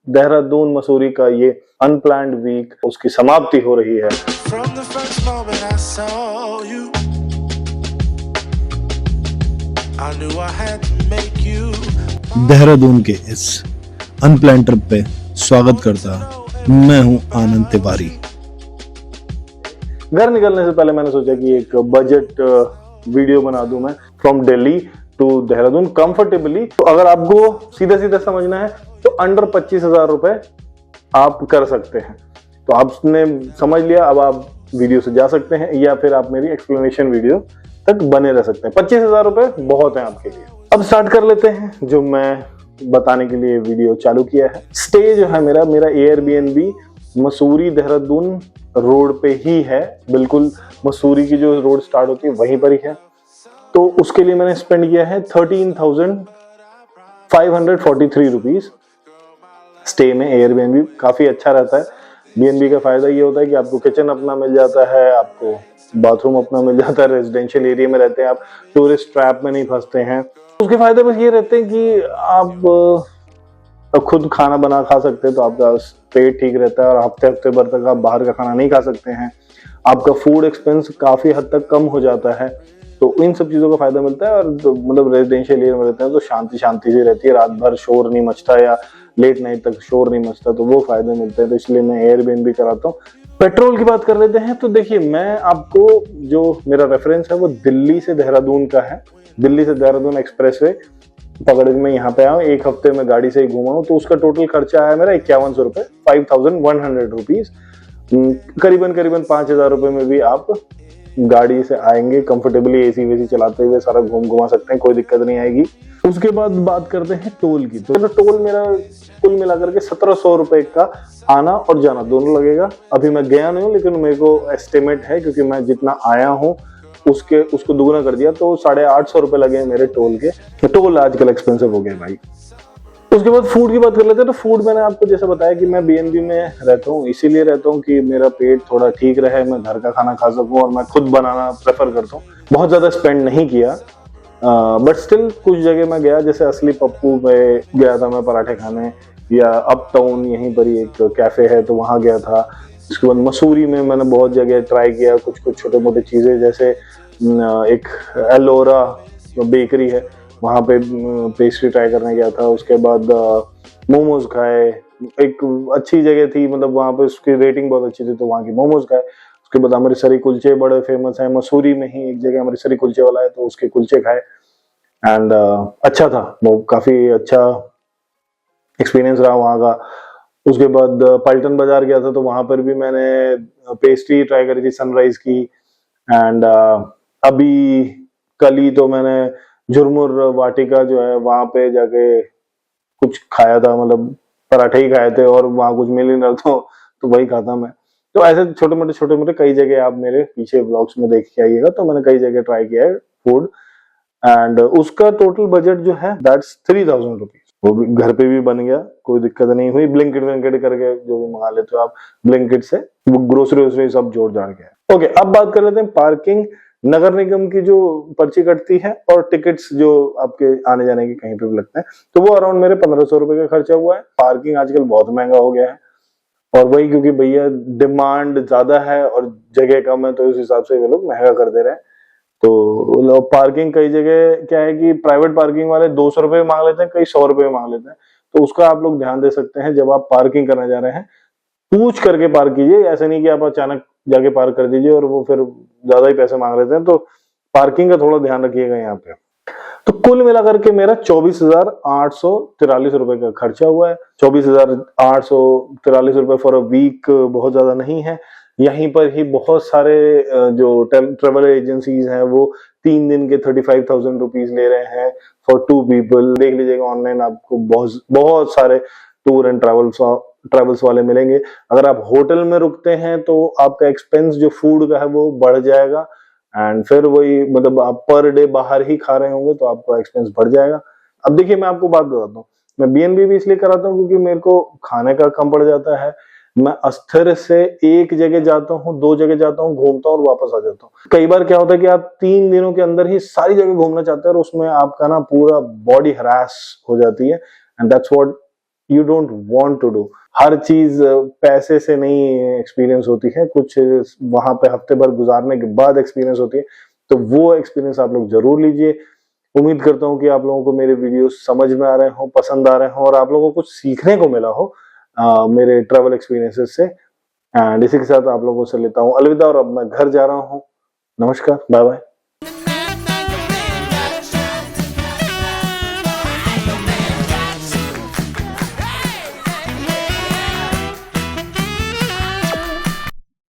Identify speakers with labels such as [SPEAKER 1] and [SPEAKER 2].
[SPEAKER 1] देहरादून मसूरी का ये unplanned week उसकी समाप्ति हो रही है।
[SPEAKER 2] देहरादून के इस अनप्लान्ड ट्रिप पे स्वागत करता मैं हूं आनंद तिवारी।
[SPEAKER 1] घर निकलने से पहले मैंने सोचा कि एक बजट वीडियो बना दूं मैं from Delhi to Dehradun comfortably. तो अगर आपको सीधा सीधा समझना है तो अंडर 25,000 रुपए आप कर सकते हैं। तो आपने समझ लिया, अब आप वीडियो से जा सकते हैं या फिर आप मेरी एक्सप्लेनेशन वीडियो तक बने रह सकते हैं। 25,000 रुपए बहुत है आपके लिए। अब स्टार्ट कर लेते हैं जो मैं बताने के लिए वीडियो चालू किया है। स्टे जो है मेरा एयरबीएनबी मसूरी देहरादून रोड पे ही है, बिल्कुल मसूरी की जो रोड स्टार्ट होती है वहीं पर ही है। तो उसके लिए मैंने स्पेंड किया है 13,543 रुपीज स्टे में। एयरबीएनबी काफी अच्छा रहता है। बीएनबी का फायदा ये होता है कि आपको किचन अपना मिल जाता है, आपको बाथरूम अपना मिल जाता है, रेजिडेंशियल एरिया में रहते हैं आप, टूरिस्ट ट्रैप में नहीं फंसते हैं। उसके फायदे बस ये रहते हैं कि आप खुद खाना बना खा सकते हैं, तो आपका पेट ठीक रहता है और हफ्ते हफ्ते भर तक आप बाहर का खाना नहीं खा सकते हैं। आपका फूड एक्सपेंस काफी हद तक कम हो जाता है। तो इन सब चीजों का फायदा मिलता है। और तो मतलब रेजिडेंशियल एरिया में रहते हैं तो शांति शांति से रहती है, रात भर शोर नहीं मचता या लेट नाइट तक शोर नहीं मचता, तो वो फायदे मिलते हैं। तो इसलिए मैं एयरबीएनबी कराता हूँ। पेट्रोल की बात कर लेते हैं। तो देखिए, मैं आपको जो मेरा रेफरेंस है वो दिल्ली से देहरादून का है। दिल्ली से देहरादून एक्सप्रेसवे पकड़ के मैं यहाँ पे आया हूँ, एक हफ्ते में गाड़ी से ही घूमा हूँ। तो उसका टोटल खर्चा आया मेरा 5100 रुपए, 5100 रुपीज। करीबन 5,000 रुपए में भी आप गाड़ी से आएंगे कंफर्टेबली, एसी वेसी चलाते हुए सारा घुमा सकते हैं, कोई दिक्कत नहीं आएगी। उसके बाद बात करते हैं टोल की। तो टोल मेरा कुल मिलाकर के 1700 रुपए का आना और जाना दोनों लगेगा। अभी मैं गया नहीं हूँ, लेकिन मेरे को एस्टिमेट है क्योंकि मैं जितना आया हूँ उसको दुगुना कर दिया, तो 850 रुपए लगे मेरे टोल के। टोल आजकल एक्सपेंसिव हो गया भाई। उसके बाद फूड की बात कर लेते हैं। तो फूड मैंने आपको जैसे बताया कि मैं बीएनबी में रहता हूँ, इसीलिए रहता हूँ कि मेरा पेट थोड़ा ठीक रहे, मैं घर का खाना खा सकूँ और मैं खुद बनाना प्रेफर करता हूँ। बहुत ज्यादा स्पेंड नहीं किया, बट स्टिल कुछ जगह मैं गया, जैसे असली पप्पू में गया था मैं पराठे खाने, या अप टाउन यहीं पर ही एक कैफे है तो वहां गया था। उसके बाद मसूरी में मैंने बहुत जगह ट्राई किया कुछ छोटे मोटे चीजें, जैसे एक एलोरा बेकरी है वहां पे पेस्ट्री ट्राई करने गया था। उसके बाद मोमोज खाए, एक अच्छी जगह थी, मतलब वहां पे उसकी रेटिंग बहुत अच्छी थी तो वहां की मोमोज खाए। उसके बाद अमृतसरी कुलचे बड़े फेमस है, मसूरी में ही एक जगह अमृतसरी कुलचे वाला है तो उसके कुलचे खाए एंड अच्छा था, वो काफी अच्छा एक्सपीरियंस रहा वहां का। उसके बाद पल्टन बाजार गया था तो वहां पर भी मैंने पेस्ट्री ट्राई करी थी सनराइज की। एंड अभी कल ही तो मैंने झुरमुर वाटिका जो है वहां पे जाके कुछ खाया था, मतलब पराठे ही खाए थे और वहां कुछ मिल ही नहीं रहा तो वही खाता मैं। तो ऐसे छोटे मोटे कई जगह आप मेरे पीछे ब्लॉग्स में देख के आइएगा, तो मैंने कई जगह ट्राई किया है फूड एंड उसका टोटल बजट जो है दैट्स 3,000 रुपीज। वो भी घर पे भी बन गया, कोई दिक्कत नहीं हुई। ब्लिंकिट करके जो भी मंगा लेते हो आप ब्लिंकिट से, वो ग्रोसरी सब जोड़ जाड़ के। ओके, अब बात कर लेते हैं पार्किंग। नगर निगम की जो पर्ची कटती है और टिकट्स जो आपके आने जाने के कहीं पे भी लगते हैं, तो वो अराउंड मेरे 1,500 रुपए का खर्चा हुआ है। पार्किंग आजकल बहुत महंगा हो गया है, और वही क्योंकि भैया डिमांड ज्यादा है और जगह कम है, तो उस हिसाब से वे लोग महंगा कर दे रहे हैं। तो पार्किंग कई जगह क्या है कि प्राइवेट पार्किंग वाले 200 रुपए मांग लेते हैं, कई 100 रुपए मांग लेते हैं। तो उसका आप लोग ध्यान दे सकते हैं जब आप पार्किंग करने जा रहे हैं, पूछ करके पार्क कीजिए। ऐसे नहीं कि आप अचानक जाके पार्क कर दीजिए और वो फिर ज्यादा ही पैसे मांग लेते हैं। तो पार्किंग का थोड़ा ध्यान रखिएगा यहाँ पे। तो कुल मिलाकर के मेरा 24,843 रुपए का खर्चा हुआ है। 24,843 रुपए फॉर अ वीक बहुत ज्यादा नहीं है। यहीं पर ही बहुत सारे जो ट्रेवल एजेंसीज हैं वो 3 दिन के 35,000 रुपीज ले रहे हैं फॉर 2 पीपल। देख लीजिएगा ऑनलाइन, आपको बहुत सारे टूर एंड ट्रेवल्स वाले मिलेंगे। अगर आप होटल में रुकते हैं तो आपका एक्सपेंस जो फूड का है वो बढ़ जाएगा, एंड फिर वही मतलब आप पर डे बाहर ही खा रहे होंगे तो आपका एक्सपेंस बढ़ जाएगा। अब देखिए, मैं आपको बात बताता हूँ, मैं बीएनबी भी इसलिए कराता हूँ क्योंकि मेरे को खाने का कम पड़ जाता है। मैं अस्थिर से एक जगह जाता हूँ, 2 जगह जाता हूँ, घूमता हूँ और वापस आ जाता हूँ। कई बार क्या होता है कि आप 3 दिनों के अंदर ही सारी जगह घूमना चाहते हैं और उसमें आपका ना पूरा बॉडी हरास हो जाती है, and that's what you don't want to do. हर चीज पैसे से नहीं एक्सपीरियंस होती है, कुछ वहां पे हफ्ते भर गुजारने के बाद एक्सपीरियंस होती है, तो वो एक्सपीरियंस आप लोग जरूर लीजिए। उम्मीद करता हूँ कि आप लोगों को मेरे वीडियो समझ में आ रहे हो, पसंद आ रहे हो और आप लोगों को कुछ सीखने को मिला हो मेरे ट्रैवल एक्सपीरियंसेस से। एंड इसी के साथ आप लोगों से लेता हूँ अलविदा और अब मैं घर जा रहा हूँ। नमस्कार, बाय बाय।